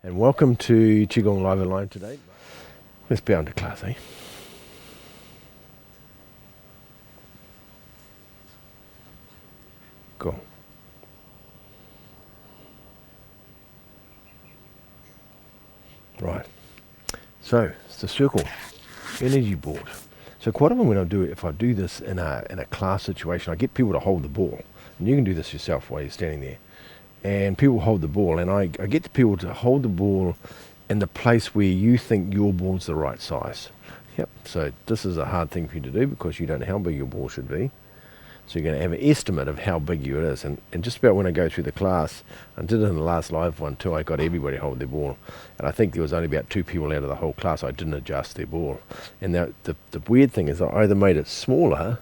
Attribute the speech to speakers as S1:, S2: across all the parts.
S1: And welcome to Qigong Live and Live today. Let's be on to class, eh? Cool. Right. So it's the circle energy board. So quite often when if I do this in a class situation, I get people to hold the ball, and you can do this yourself while you're standing there. And people hold the ball, and I get the people to hold the ball in the place where you think your ball's the right size. Yep. So this is a hard thing for you to do because you don't know how big your ball should be. So you're going to have an estimate of how big it is. And just about when I go through the class, I did it in the last live one too, I got everybody to hold their ball. And I think there was only about 2 people out of the whole class I didn't adjust their ball. And the weird thing is I either made it smaller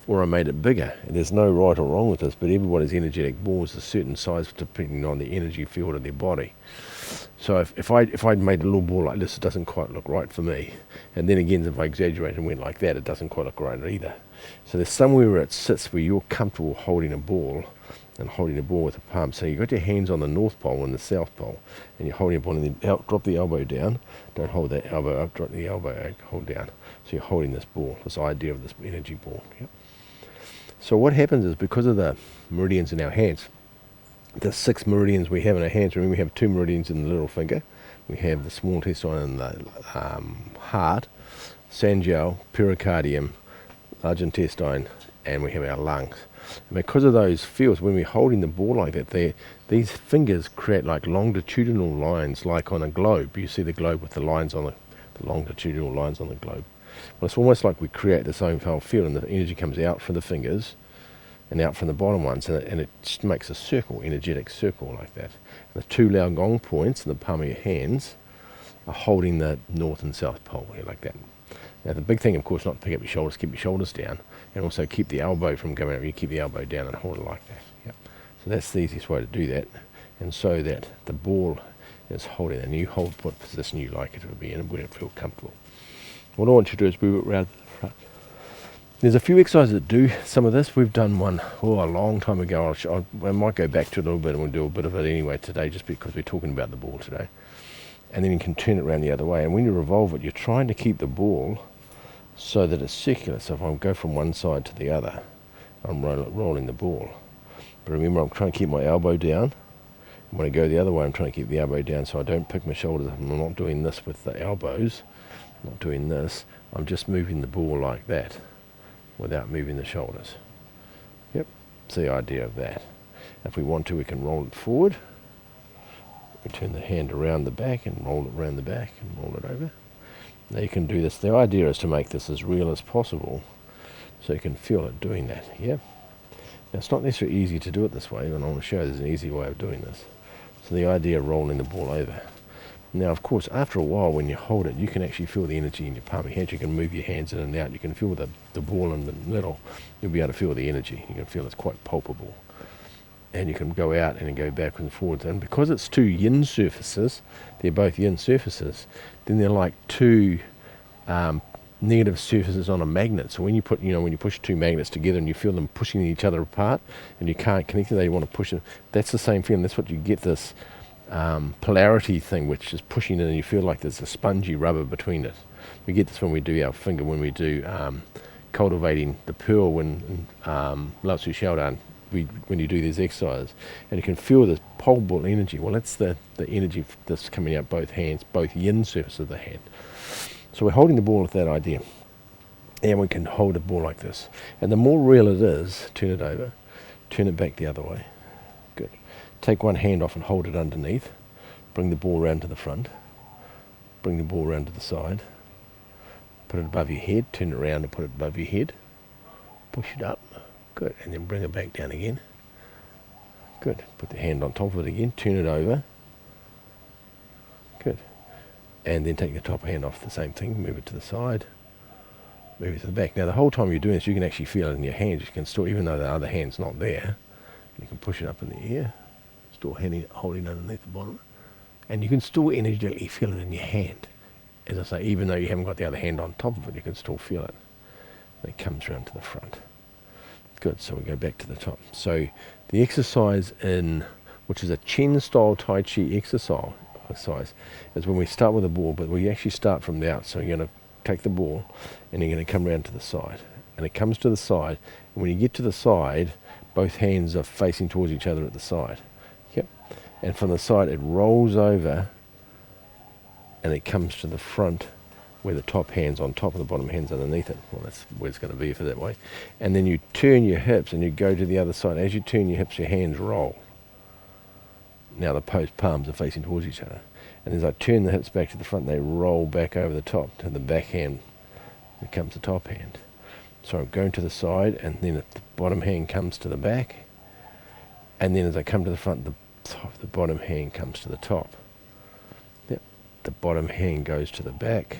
S1: or I made it bigger. And there's no right or wrong with this, but everybody's energetic ball is a certain size depending on the energy field of their body. So if I made a little ball like this, it doesn't quite look right for me. And then again, if I exaggerate and went like that, it doesn't quite look right either. So there's somewhere where it sits where you're comfortable holding a ball and holding a ball with a palm. So you've got your hands on the north pole and the south pole, and you're holding a ball, and then drop the elbow down. Don't hold that elbow up, drop the elbow out, hold down. So you're holding this ball, this idea of this energy ball. Yep. So what happens is, because of the meridians in our hands, the 6 meridians we have in our hands, remember we have 2 meridians in the little finger. We have the small intestine and the heart, Sanjiao, pericardium, large intestine, and we have our lungs. And because of those fields, when we're holding the ball like that, these fingers create like longitudinal lines, like on a globe. You see the globe with the lines on the longitudinal lines on the globe. Well, it's almost like we create the same whole field, and the energy comes out from the fingers and out from the bottom ones, and it just makes a circle, energetic circle like that. And the 2 Lao Gong points in the palm of your hands are holding the north and south pole here like that. Now the big thing, of course, not to pick up your shoulders, keep your shoulders down, and also keep the elbow from going up. You keep the elbow down and hold it like that. Yep. So that's the easiest way to do that, and so that the ball is holding, and you hold what position you like it to be in, where it feels comfortable. What I want you to do is move it around to the front. There's a few exercises that do some of this. We've done one a long time ago. I might go back to it a little bit, and we'll do a bit of it anyway today, just because we're talking about the ball today. And then you can turn it around the other way. And when you revolve it, you're trying to keep the ball so that it's circular. So if I go from one side to the other, I'm rolling the ball. But remember, I'm trying to keep my elbow down. And when I go the other way, I'm trying to keep the elbow down so I don't pick my shoulders up. I'm not doing this with the elbows. I'm not doing this. I'm just moving the ball like that without moving the shoulders. Yep, it's the idea of that. If we want to, we can roll it forward. We turn the hand around the back and roll it around the back and roll it over. Now you can do this. The idea is to make this as real as possible so you can feel it doing that. Yeah. Now it's not necessarily easy to do it this way, and I want to show you there's an easy way of doing this. So the idea of rolling the ball over. Now, of course, after a while when you hold it, you can actually feel the energy in your palm of your hand. You can move your hands in and out. You can feel the ball in the middle. You'll be able to feel the energy. You can feel it's quite palpable. And you can go out and go backwards and forwards. And because it's 2 yin surfaces, they're both yin surfaces, then they're like 2 negative surfaces on a magnet. So when you push 2 magnets together and you feel them pushing each other apart and you can't connect them, you want to push them. That's the same feeling. That's what you get, this polarity thing, which is pushing it, and you feel like there's a spongy rubber between it. We get this when we do our finger, when we do cultivating the pearl, when Lao Tzu Xiaodan, when you do these exercises, and you can feel this palpable energy. Well, that's the energy that's coming out both hands, both yin surfaces of the hand. So we're holding the ball with that idea, and we can hold a ball like this. And the more real it is, turn it over, turn it back the other way. Good. Take one hand off and hold it underneath. Bring the ball around to the front. Bring the ball around to the side. Put it above your head. Turn it around and put it above your head. Push it up. Good. And then bring it back down again. Good. Put the hand on top of it again. Turn it over. Good. And then take the top hand off, the same thing. Move it to the side. Move it to the back. Now the whole time you're doing this, you can actually feel it in your hands. You can still, even though the other hand's not there, you can push it up in the air. Still holding underneath the bottom. And you can still energetically feel it in your hand. As I say, even though you haven't got the other hand on top of it, you can still feel it. And it comes around to the front. Good, so we go back to the top. So the exercise which is a Chen Style Tai Chi exercise, exercise is when we start with the ball, but we actually start from the out. So you're going to take the ball and you're going to come around to the side. And it comes to the side, and when you get to the side, both hands are facing towards each other at the side. Yep. And from the side, it rolls over and it comes to the front where the top hand's on top of the bottom hand's underneath it. Well, that's where it's going to be for that way. And then you turn your hips and you go to the other side. As you turn your hips, your hands roll. Now the palms are facing towards each other. And as I turn the hips back to the front, they roll back over the top to the back hand becomes the top hand. So I'm going to the side, and then the bottom hand comes to the back. And then as I come to the front, the bottom hand comes to the top. Yep. The bottom hand goes to the back.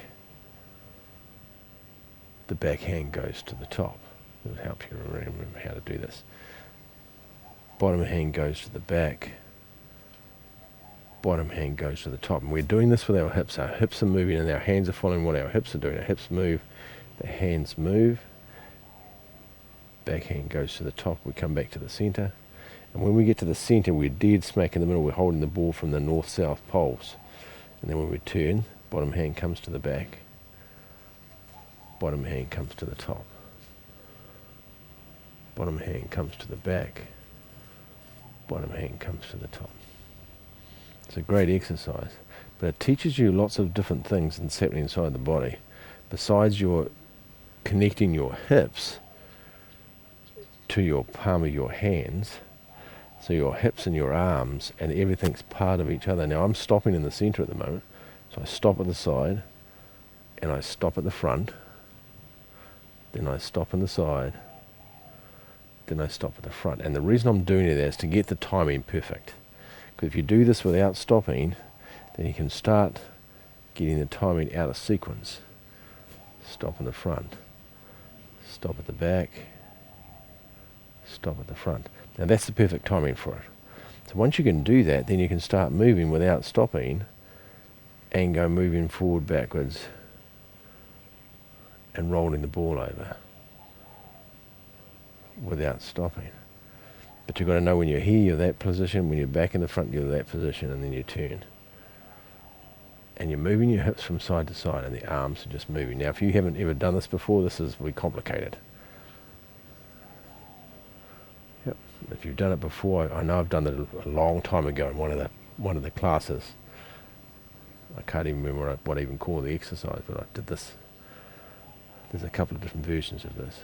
S1: The back hand goes to the top. It would help you remember how to do this. Bottom hand goes to the back. Bottom hand goes to the top. And we're doing this with our hips. Our hips are moving and our hands are following what our hips are doing. Our hips move, the hands move. Back hand goes to the top. We come back to the center. And when we get to the center, we're dead smack in the middle. We're holding the ball from the north-south poles. And then when we turn, bottom hand comes to the back. Bottom hand comes to the top. Bottom hand comes to the back. Bottom hand comes to the top. It's a great exercise, but it teaches you lots of different things that's happening inside the body. Besides your connecting your hips to your palm of your hands, so your hips and your arms and everything's part of each other. Now I'm stopping in the center at the moment, so I stop at the side and I stop at the front, then I stop on the side, then I stop at the front. And the reason I'm doing it is to get the timing perfect. Because if you do this without stopping, then you can start getting the timing out of sequence. Stop in the front, stop at the back, stop at the front. Now that's the perfect timing for it. So once you can do that, then you can start moving without stopping and go moving forward, backwards, and rolling the ball over without stopping. But you've got to know when you're here, you're that position, when you're back in the front, you're that position, and then you turn. And you're moving your hips from side to side, and the arms are just moving. Now, if you haven't ever done this before, this is really complicated. Yep. If you've done it before, I know I've done it a long time ago in one of the classes. I can't even remember what I even call the exercise, but I did this. There's a couple of different versions of this.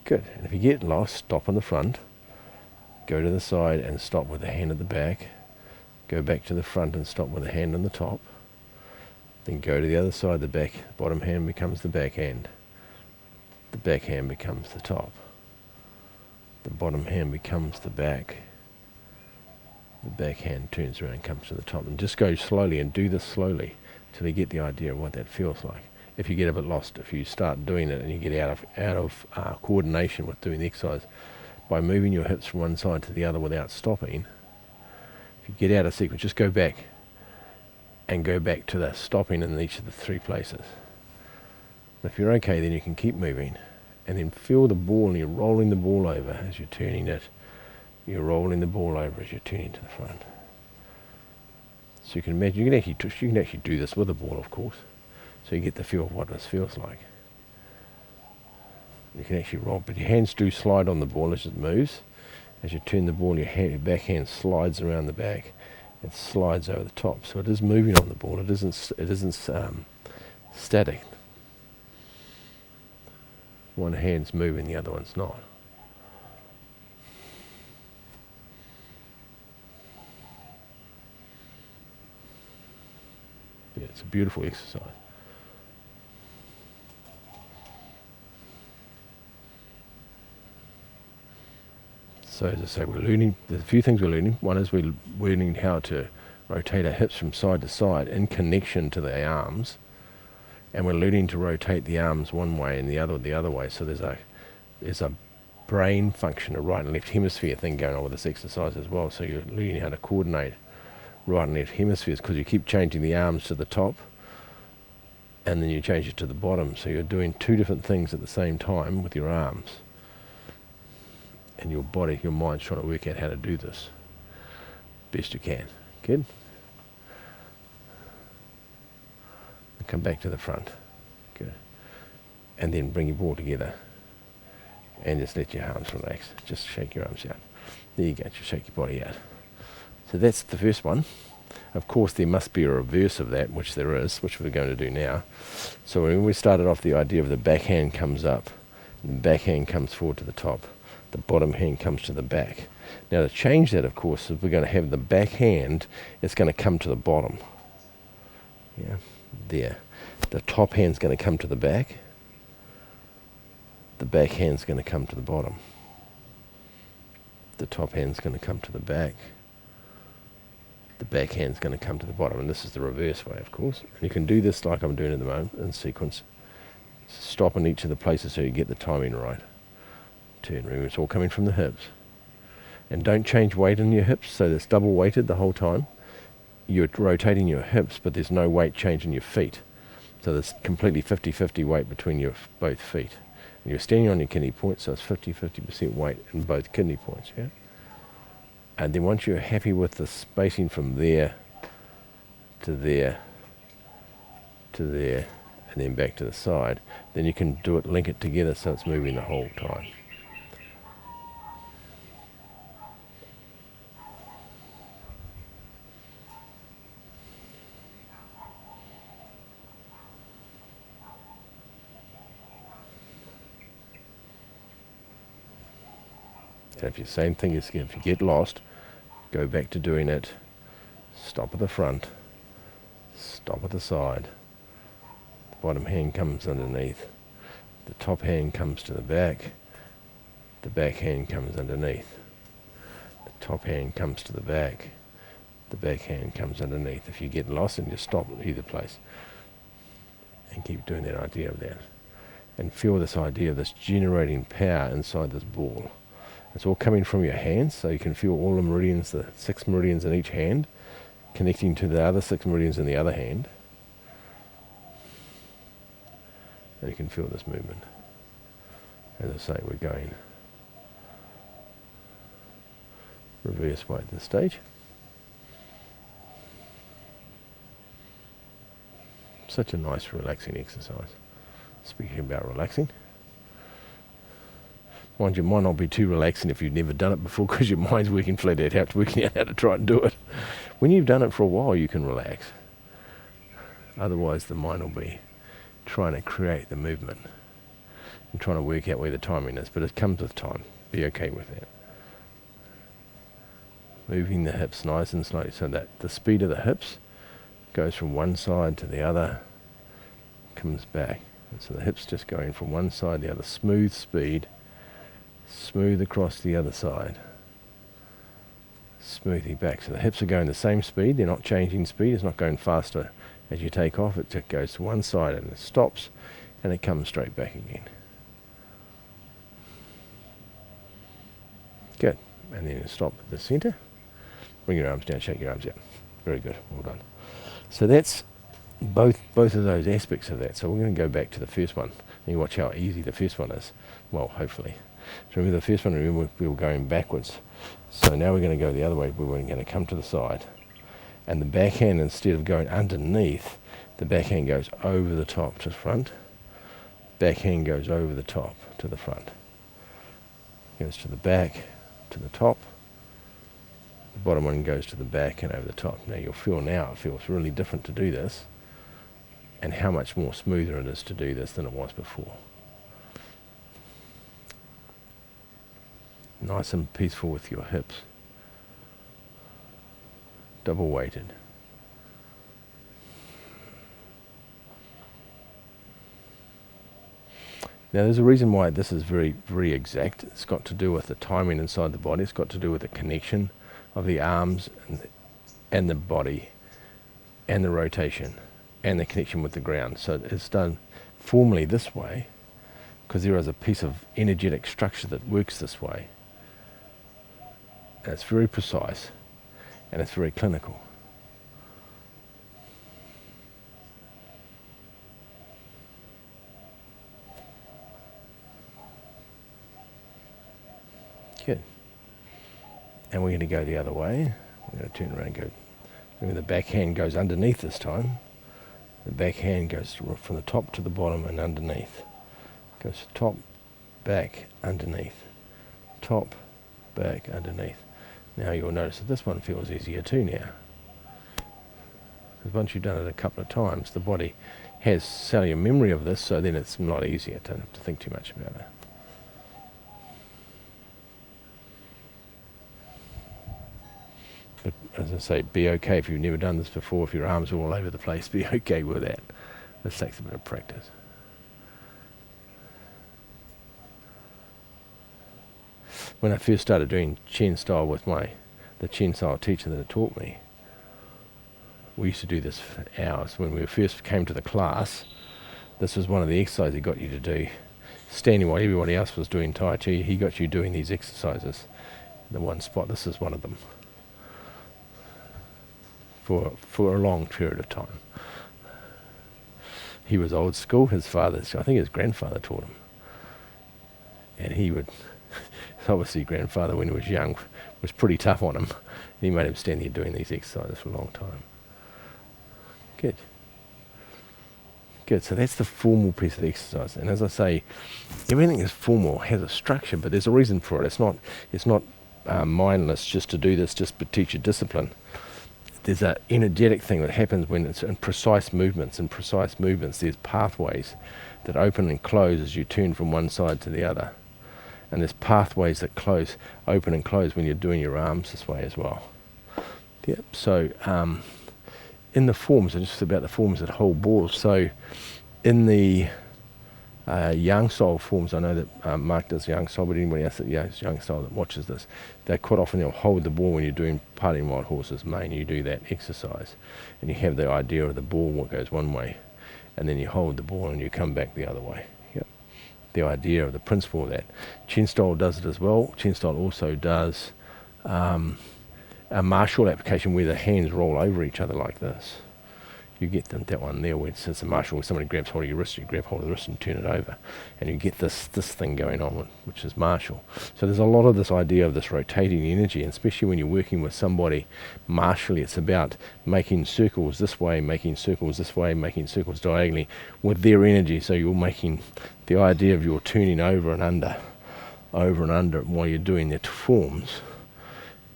S1: Good. And if you get lost, stop on the front, go to the side and stop with the hand at the back, go back to the front and stop with the hand on the top, then go to the other side, the back, bottom hand becomes the back hand, the back hand becomes the top, the bottom hand becomes the back hand turns around and comes to the top. And just go slowly and do this slowly till you get the idea of what that feels like. If you get a bit lost, if you start doing it and you get out of coordination with doing the exercise, by moving your hips from one side to the other without stopping, if you get out of sequence, just go back and go back to the stopping in each of the three places. And if you're okay, then you can keep moving and then feel the ball, and you're rolling the ball over as you're turning it. You're rolling the ball over as you're turning to the front. So you can imagine, you can actually do this with the ball, of course. So you get the feel of what this feels like. You can actually roll, but your hands do slide on the ball as it moves. As you turn the ball, your back hand slides around the back. It slides over the top. So it is moving on the ball. It isn't static. One hand's moving, the other one's not. Yeah, it's a beautiful exercise. So as I say, we're learning, there's a few things we're learning. One is we're learning how to rotate our hips from side to side in connection to the arms. And we're learning to rotate the arms one way and the other way. So there's a brain function, a right and left hemisphere thing going on with this exercise as well. So you're learning how to coordinate right and left hemispheres, because you keep changing the arms to the top and then you change it to the bottom. So you're doing two different things at the same time with your arms. And your body, your mind's trying to work out how to do this best you can. Good? come back to the front. Good. And then bring your ball together and just let your arms relax. Just shake your arms out. There you go, just shake your body out. So that's the first one. Of course, there must be a reverse of that, which there is, which we're going to do now. So when we started off, the idea of the backhand comes up, the backhand comes forward to the top, the bottom hand comes to the back. Now to change that, of course, is we're going to have the backhand, it's going to come to the bottom. Yeah, there. The top hand's going to come to the back. The back hand's going to come to the bottom. The top hand's going to come to the back. The back hand's going to come to the bottom. And this is the reverse way, of course. And you can do this like I'm doing at the moment in sequence. Stop in each of the places so you get the timing right. Turn. Remember, it's all coming from the hips. And don't change weight in your hips, so it's double weighted the whole time. You're rotating your hips, but there's no weight change in your feet. So there's completely 50-50 weight between your both feet. And you're standing on your kidney points, so it's 50% weight in both kidney points, yeah? And then once you're happy with the spacing from there to there to there, and then back to the side, then you can do it, link it together so it's moving the whole time. And if the same thing is, if you get lost, go back to doing it. Stop at the front, stop at the side. The bottom hand comes underneath. The top hand comes to the back. The back hand comes underneath. The top hand comes to the back. The back hand comes underneath. If you get lost, then just stop at either place. And keep doing that idea of that. And feel this idea of this generating power inside this ball. It's all coming from your hands, so you can feel all the meridians, the 6 meridians in each hand, connecting to the other 6 meridians in the other hand. And you can feel this movement. As I say, we're going reverse way at this stage. Such a nice relaxing exercise. Speaking about relaxing. Mind you, it might not be too relaxing if you've never done it before, because your mind's working flat out, working out how to try and do it. When you've done it for a while, you can relax. Otherwise, the mind will be trying to create the movement and trying to work out where the timing is. But it comes with time. Be okay with that. Moving the hips nice and slowly so that the speed of the hips goes from one side to the other, comes back. And so the hips just going from one side to the other, smooth speed. Smooth across the other side, smoothing back. So the hips are going the same speed, they're not changing speed, it's not going faster as you take off, it just goes to one side and it stops and it comes straight back again. Good. And then stop at the center, bring your arms down, shake your arms out. Very good, well done. So that's both of those aspects of that. So we're going to go back to the first one and you watch how easy the first one is. Well, hopefully. So remember the first one, remember we were going backwards. So now we're going to go the other way. We're going to come to the side. And the backhand, instead of going underneath, the backhand goes over the top to the front. Backhand goes over the top to the front. Goes to the back, to the top. The bottom one goes to the back and over the top. Now you'll feel now, it feels really different to do this. And how much more smoother it is to do this than it was before. Nice and peaceful with your hips. Double weighted. Now there's a reason why this is very, very exact. It's got to do with the timing inside the body. It's got to do with the connection of the arms and the body and the rotation and the connection with the ground. So it's done formally this way because there is a piece of energetic structure that works this way. And it's very precise and it's very clinical. Good. And we're going to go the other way. We're going to turn around and go. Remember the backhand goes underneath this time. The back hand goes from the top to the bottom and underneath. Goes top, back, underneath. Top, back, underneath. Now you'll notice that this one feels easier too now. Because once you've done it a couple of times, the body has cellular memory of this, so then it's a lot easier to think too much about it. But as I say, be okay if you've never done this before, if your arms are all over the place, be okay with that. This takes a bit of practice. When I first started doing Chen Style with the Chen Style teacher that had taught me, we used to do this for hours. When we first came to the class, this was one of the exercises he got you to do. Standing while everybody else was doing Tai Chi, he got you doing these exercises in the one spot. This is one of them. For a long period of time. He was old school. His father, I think his grandfather taught him. And he would, obviously grandfather when he was young, was pretty tough on him. He made him stand there doing these exercises for a long time. Good. Good, so that's the formal piece of the exercise. And as I say, everything is formal, has a structure, but there's a reason for it. It's not mindless just to do this, just to teach a discipline. There's an energetic thing that happens when it's in precise movements. In precise movements, there's pathways that open and close as you turn from one side to the other. And there's pathways that open and close when you're doing your arms this way as well. Yep. So in the forms, and just about the forms that hold balls. So in the Yang Style forms, I know that Mark does Yang Style, but anybody else that Yang Style that watches this, they quite often they'll hold the ball when you're doing Parting Wild Horses Main. You do that exercise, and you have the idea of the ball, what goes one way, and then you hold the ball and you come back the other way. Yep. The idea of the principle of that. Chen Style does it as well. Chen Style also does a martial application where the hands roll over each other like this. You get that one there where it's a martial, where somebody grabs hold of your wrist, you grab hold of the wrist and turn it over, and you get this thing going on, which is martial. So there's a lot of this idea of this rotating energy, and especially when you're working with somebody martially, it's about making circles this way, making circles this way, making circles diagonally with their energy. So you're making the idea of you're turning over and under while you're doing their forms.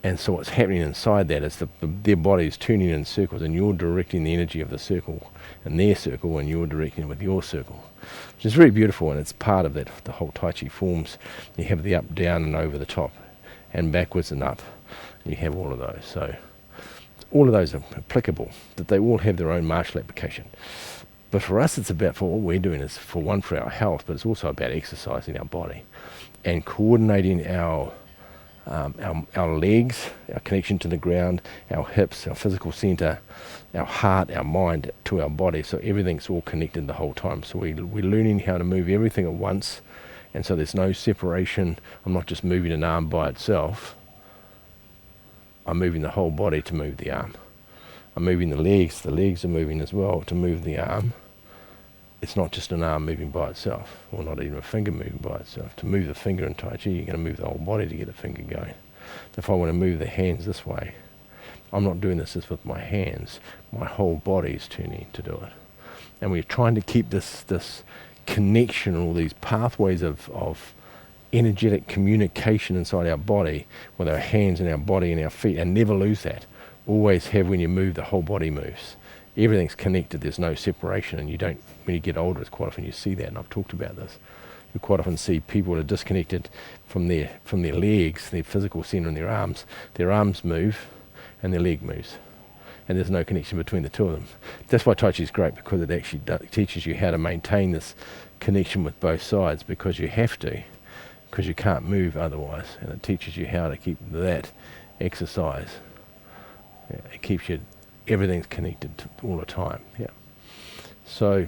S1: And so what's happening inside that is their body's turning in circles, and you're directing the energy of the circle in their circle, and you're directing it with your circle, which is very beautiful, and it's part of that, the whole Tai Chi forms. You have the up, down, and over the top, and backwards and up. You have all of those. So all of those are applicable, that they all have their own martial application. But for us, it's about, for what we're doing is, for one, for our health, but it's also about exercising our body and coordinating our legs, our connection to the ground, our hips, our physical center, our heart, our mind to our body. So everything's all connected the whole time. So we're learning how to move everything at once, and so there's no separation. I'm not just moving an arm by itself. I'm moving the whole body to move the arm. I'm moving the legs are moving as well to move the arm. It's not just an arm moving by itself, or not even a finger moving by itself. To move the finger in Tai Chi, you're going to move the whole body to get the finger going. If I want to move the hands this way, I'm not doing this just with my hands. My whole body is turning to do it. And we're trying to keep this connection, all these pathways of energetic communication inside our body with our hands and our body and our feet, and never lose that. Always have, when you move, the whole body moves. Everything's connected, there's no separation, and you don't, when you get older, it's quite often you see that, and I've talked about this. You quite often see people that are disconnected from their legs, their physical center in their arms move, and their leg moves. And there's no connection between the two of them. That's why Tai Chi is great, because it actually teaches you how to maintain this connection with both sides, because you have to, because you can't move otherwise, and it teaches you how to keep that exercise. Yeah, it keeps you, everything's connected all the time. Yeah. So,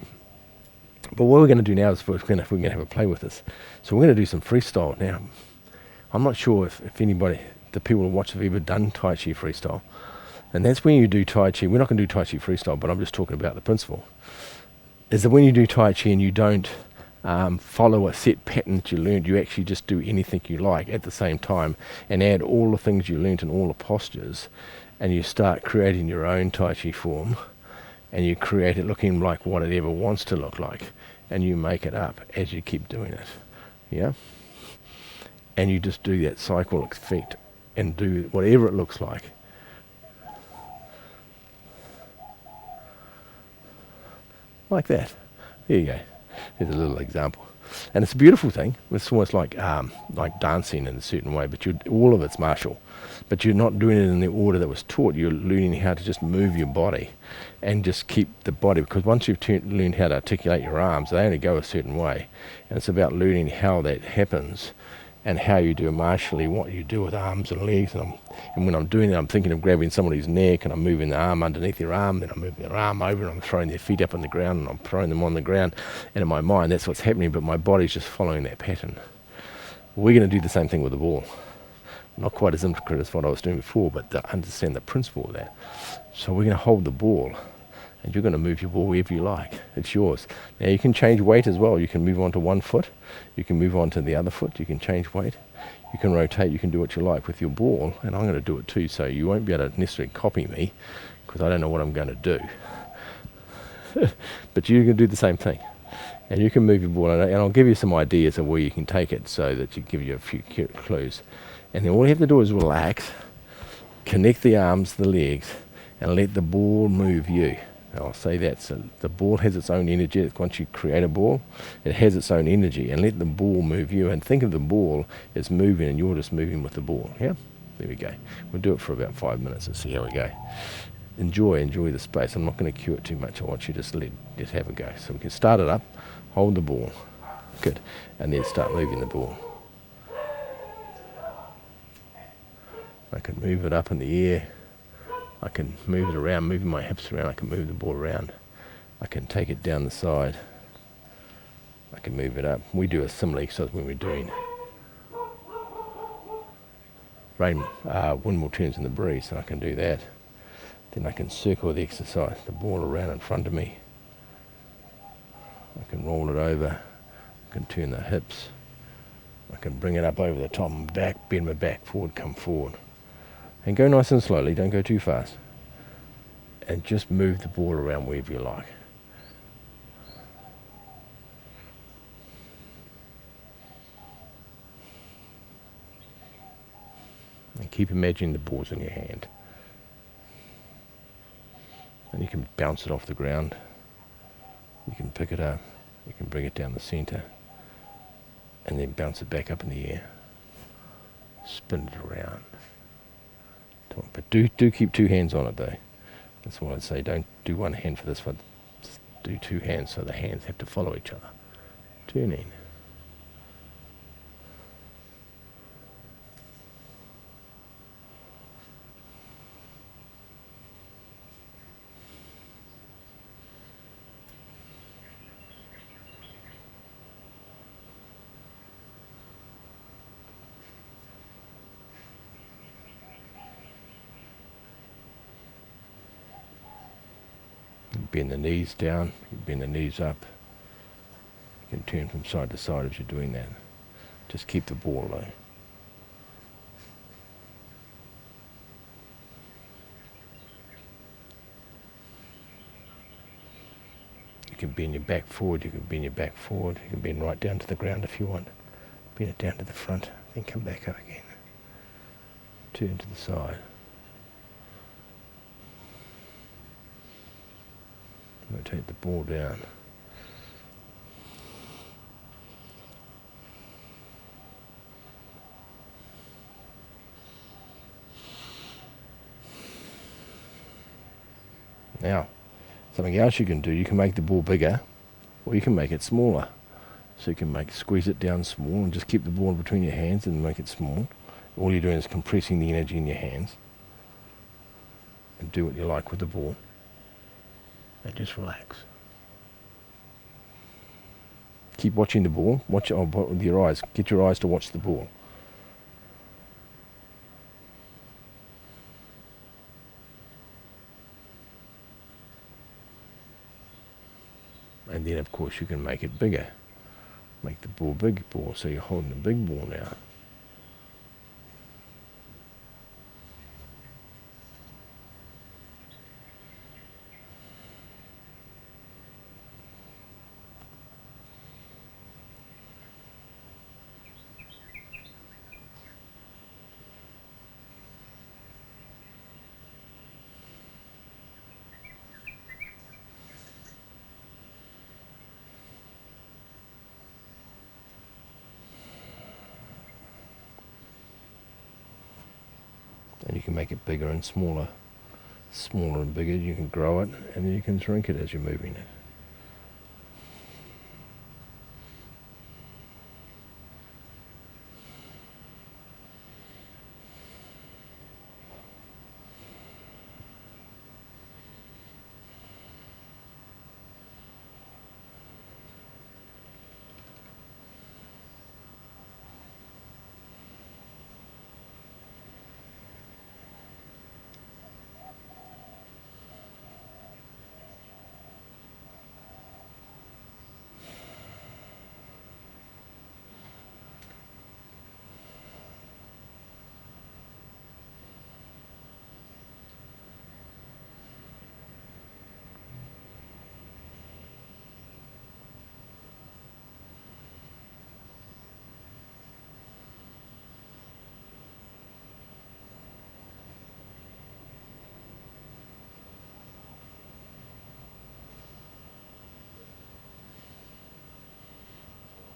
S1: but what we're going to do now is we're going to have a play with this. So we're going to do some freestyle now. I'm not sure if anybody, the people who watch, have ever done Tai Chi freestyle. And that's when you do Tai Chi. We're not going to do Tai Chi freestyle, but I'm just talking about the principle. Is that when you do Tai Chi and you don't follow a set pattern that you learned, you actually just do anything you like at the same time and add all the things you learned and all the postures, and you start creating your own Tai Chi form, and you create it looking like what it ever wants to look like, and you make it up as you keep doing it. Yeah? And you just do that cycle effect and do whatever it looks like. Like that. There you go. Here's a little example. And it's a beautiful thing. It's almost like dancing in a certain way, but all of it's martial. But you're not doing it in the order that was taught. You're learning how to just move your body and just keep the body, because once you've learned how to articulate your arms, they only go a certain way. And it's about learning how that happens and how you do martially what you do with arms and legs. And when I'm doing that, I'm thinking of grabbing somebody's neck, and I'm moving the arm underneath their arm, then I'm moving their arm over, and I'm throwing their feet up on the ground, and I'm throwing them on the ground. And in my mind, that's what's happening, but my body's just following that pattern. We're going to do the same thing with the ball. Not quite as intricate as what I was doing before, but to understand the principle of that. So we're going to hold the ball, and you're going to move your ball wherever you like. It's yours. Now you can change weight as well. You can move on to one foot, you can move on to the other foot, you can change weight, you can rotate, you can do what you like with your ball, and I'm going to do it too, so you won't be able to necessarily copy me, because I don't know what I'm going to do. But you can do the same thing. And you can move your ball, and I'll give you some ideas of where you can take it so that you give you a few clues. And then all you have to do is relax, connect the arms, the legs, and let the ball move you. I'll say that. So the ball has its own energy. Once you create a ball, it has its own energy, and let the ball move you. And think of the ball as moving, and you're just moving with the ball. Yeah? There we go. We'll do it for about 5 minutes and see how we go. Enjoy the space. I'm not going to cue it too much. I want you to just have a go. So we can start it up, hold the ball. Good. And then start moving the ball. I can move it up in the air. I can move it around, moving my hips around. I can move the ball around. I can take it down the side. I can move it up. We do a similar exercise when we're doing windmill turns in the breeze, so I can do that. Then I can circle the exercise, the ball around in front of me. I can roll it over. I can turn the hips. I can bring it up over the top and back, bend my back forward, come forward. And go nice and slowly, don't go too fast. And just move the ball around wherever you like. And keep imagining the ball's in your hand. And you can bounce it off the ground. You can pick it up. You can bring it down the center. And then bounce it back up in the air. Spin it around. But do keep two hands on it though. That's what I'd say. Don't do one hand for this one. Just do two hands so the hands have to follow each other. Turning. Bend the knees down, bend the knees up. You can turn from side to side as you're doing that. Just keep the ball low. You can bend your back forward, you can bend your back forward, you can bend right down to the ground if you want. Bend it down to the front, then come back up again. Turn to the side. Rotate the ball down. Now, something else you can do, you can make the ball bigger, or you can make it smaller. So you can squeeze it down small and just keep the ball between your hands and make it small. All you're doing is compressing the energy in your hands. And do what you like with the ball. And just relax. Keep watching the ball. Watch it with your eyes. Get your eyes to watch the ball. And then of course you can make it bigger. Make the ball big ball, so you're holding a big ball now. And you can make it bigger and smaller, smaller and bigger. You can grow it, and then you can shrink it as you're moving it.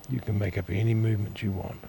S1: You can make up any movement you want.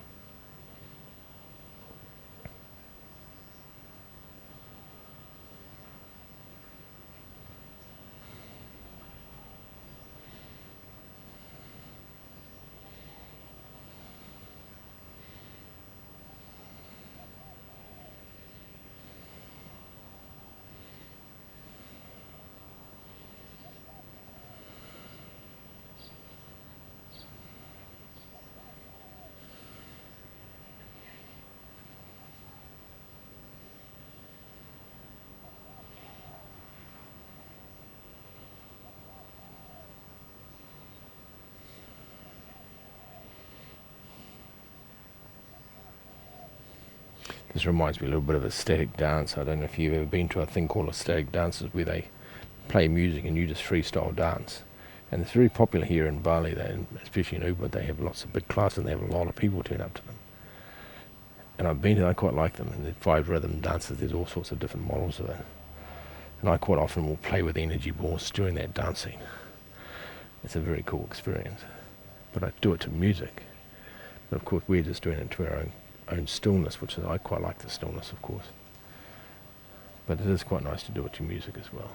S1: This reminds me a little bit of a static dance. I don't know if you've ever been to a thing called a static dances where they play music and you just freestyle dance. And it's very popular here in Bali, especially in Ubud. They have lots of big classes and they have a lot of people turn up to them. And I've been to them, I quite like them. And the 5 rhythm dances, there's all sorts of different models of it. And I quite often will play with energy balls during that dancing. It's a very cool experience. But I do it to music. But of course we're just doing it to our own stillness, which is, I quite like the stillness, of course. But it is quite nice to do it to music as well.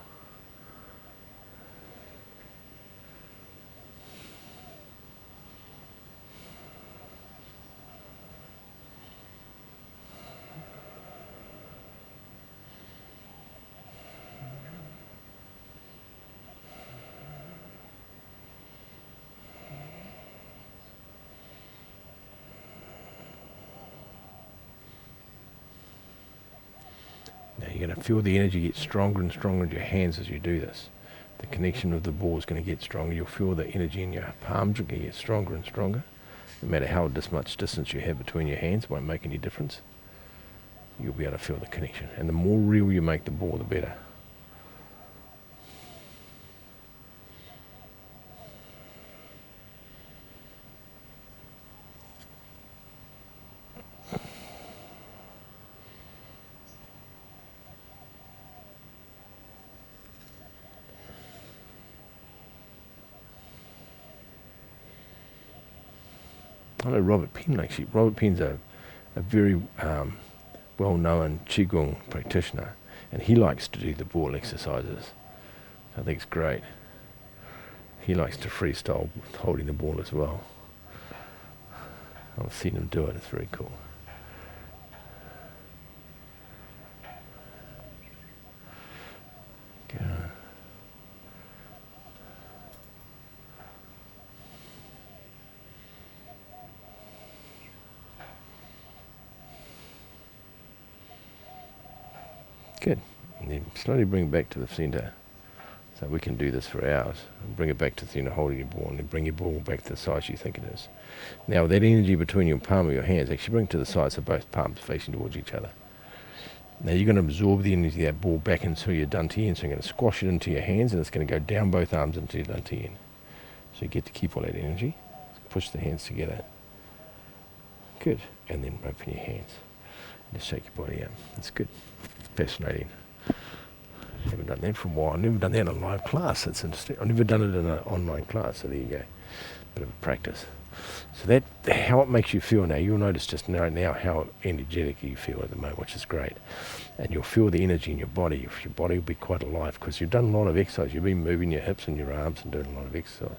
S1: Now you're going to feel the energy get stronger and stronger in your hands as you do this. The connection of the ball is going to get stronger. You'll feel the energy in your palms are going to get stronger and stronger. No matter how much distance you have between your hands, it won't make any difference. You'll be able to feel the connection. And the more real you make the ball, the better. I know Robert Penn actually. Robert Penn's a very well-known Qigong practitioner, and he likes to do the ball exercises. I think it's great. He likes to freestyle with holding the ball as well. I've seen him do it. It's very cool. Okay. Good. And then slowly bring it back to the centre. So we can do this for hours. And bring it back to the centre, holding your ball, and then bring your ball back to the size you think it is. Now that energy between your palm and your hands, actually bring it to the sides of both palms facing towards each other. Now you're going to absorb the energy of that ball back into your dantian, so you're going to squash it into your hands, and it's going to go down both arms into your dantian. So you get to keep all that energy. Push the hands together. Good. And then open your hands. Just shake your body out. That's good. Fascinating. Haven't done that for a while. I've never done that in a live class. That's interesting. I've never done it in an online class, so there you go. Bit of a practice. So that how it makes you feel now, you'll notice just now how energetic you feel at the moment, which is great. And you'll feel the energy in your body. Your body will be quite alive because you've done a lot of exercise. You've been moving your hips and your arms and doing a lot of exercise.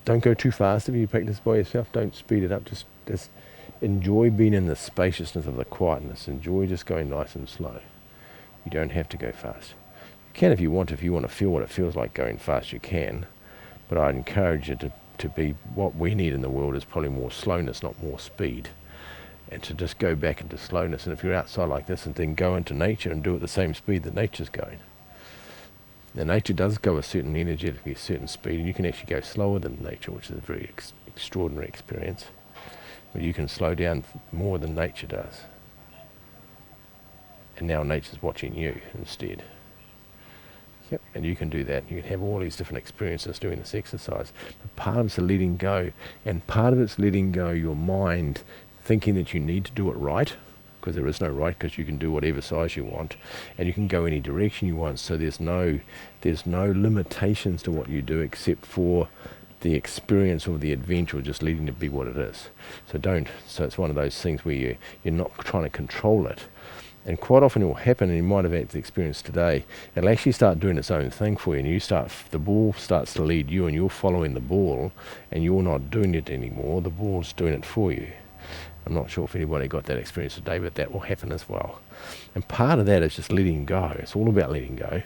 S1: Don't go too fast if you practice by yourself. Don't speed it up. Just enjoy being in the spaciousness of the quietness. Enjoy just going nice and slow. You don't have to go fast. You can if you want. If you want to feel what it feels like going fast, you can. But I'd encourage you to be, what we need in the world is probably more slowness, not more speed. And to just go back into slowness. And if you're outside like this, and then go into nature and do it at the same speed that nature's going. Now nature does go a certain energetically, a certain speed, and you can actually go slower than nature, which is a very extraordinary experience. But you can slow down more than nature does. And now nature's watching you instead. Yep, and you can do that. You can have all these different experiences doing this exercise. But part of it's letting go, and part of it's letting go your mind thinking that you need to do it right, because there is no right, because you can do whatever size you want, and you can go any direction you want. So there's no limitations to what you do except for the experience or the adventure, just letting it be what it is. So it's one of those things where you're not trying to control it. And quite often it will happen, and you might have had the experience today, it'll actually start doing its own thing for you, and the ball starts to lead you, and you're following the ball, and you're not doing it anymore, the ball's doing it for you. I'm not sure if anybody got that experience today, but that will happen as well. And part of that is just letting go. It's all about letting go.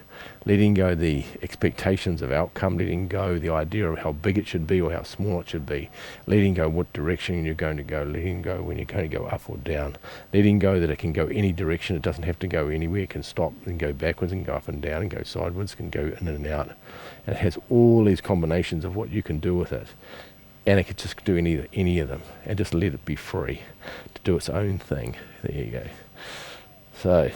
S1: Letting go the expectations of outcome, letting go the idea of how big it should be or how small it should be, letting go what direction you're going to go, letting go when you're going to go up or down, letting go that it can go any direction, it doesn't have to go anywhere, it can stop and go backwards and go up and down and go sideways, can go in and out. And it has all these combinations of what you can do with it. And it could just do any of them, and just let it be free to do its own thing. There you go. So,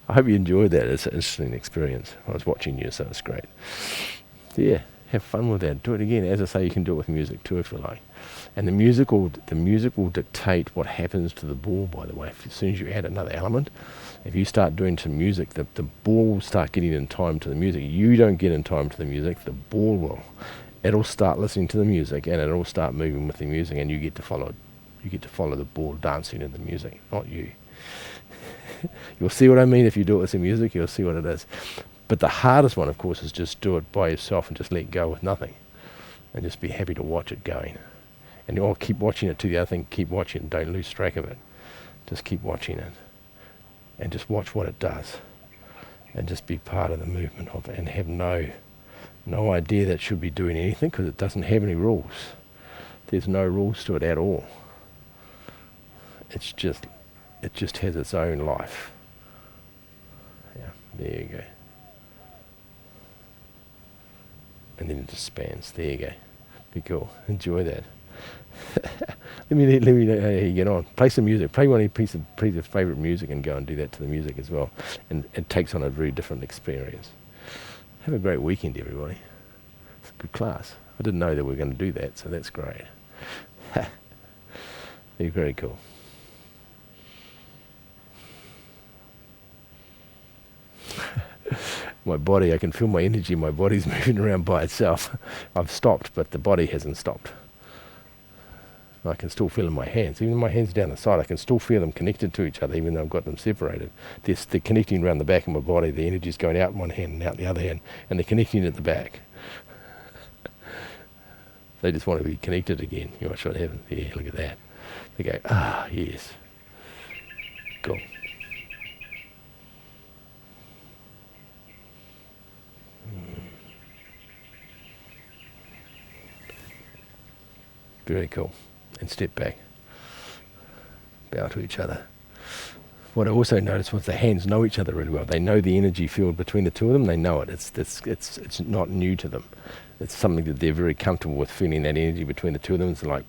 S1: I hope you enjoyed that. It's an interesting experience. I was watching you, so it's great. Yeah, have fun with that. Do it again. As I say, you can do it with music too if you like. And the music will dictate what happens to the ball, by the way. As soon as you add another element, if you start doing some music, the ball will start getting in time to the music. You don't get in time to the music, the ball will. It'll start listening to the music, and it'll start moving with the music, and you get to follow the ball dancing in the music, not you. You'll see what I mean if you do it with the music. You'll see what it is. But the hardest one, of course, is just do it by yourself and just let go with nothing, and just be happy to watch it going. And you'll keep watching it to the other thing. Keep watching it. Don't lose track of it. Just keep watching it, and just watch what it does, and just be part of the movement of it, and have no idea that it should be doing anything, because it doesn't have any rules. There's no rules to it at all. It just has its own life. Yeah, there you go. And then it just spans. There you go. Be cool. Enjoy that. let me know how you get on. Play some music. Play one of your favourite music and go and do that to the music as well. And it takes on a very different experience. Have a great weekend, everybody. It's a good class. I didn't know that we were going to do that, so that's great. You're very cool. My body, I can feel my energy, my body's moving around by itself. I've stopped, but the body hasn't stopped. I can still feel in my hands. Even my hands down the side, I can still feel them connected to each other, even though I've got them separated. They're connecting around the back of my body. The energy's going out in one hand and out the other hand, and they're connecting at the back. They just want to be connected again. You watch what happens. Yeah, look at that. They go, yes. Cool. Very cool. And step back. Bow to each other. What I also noticed was the hands know each other really well. They know the energy field between the two of them. They know it. It's not new to them. It's something that they're very comfortable with, feeling that energy between the two of them. It's like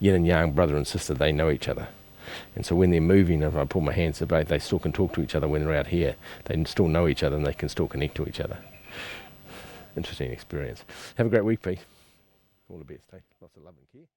S1: yin and yang, brother and sister. They know each other. And so when they're moving, if I pull my hands about, they still can talk to each other when they're out here. They still know each other, and they can still connect to each other. Interesting experience. Have a great week, Pete. All the best, eh? Lots of love and care.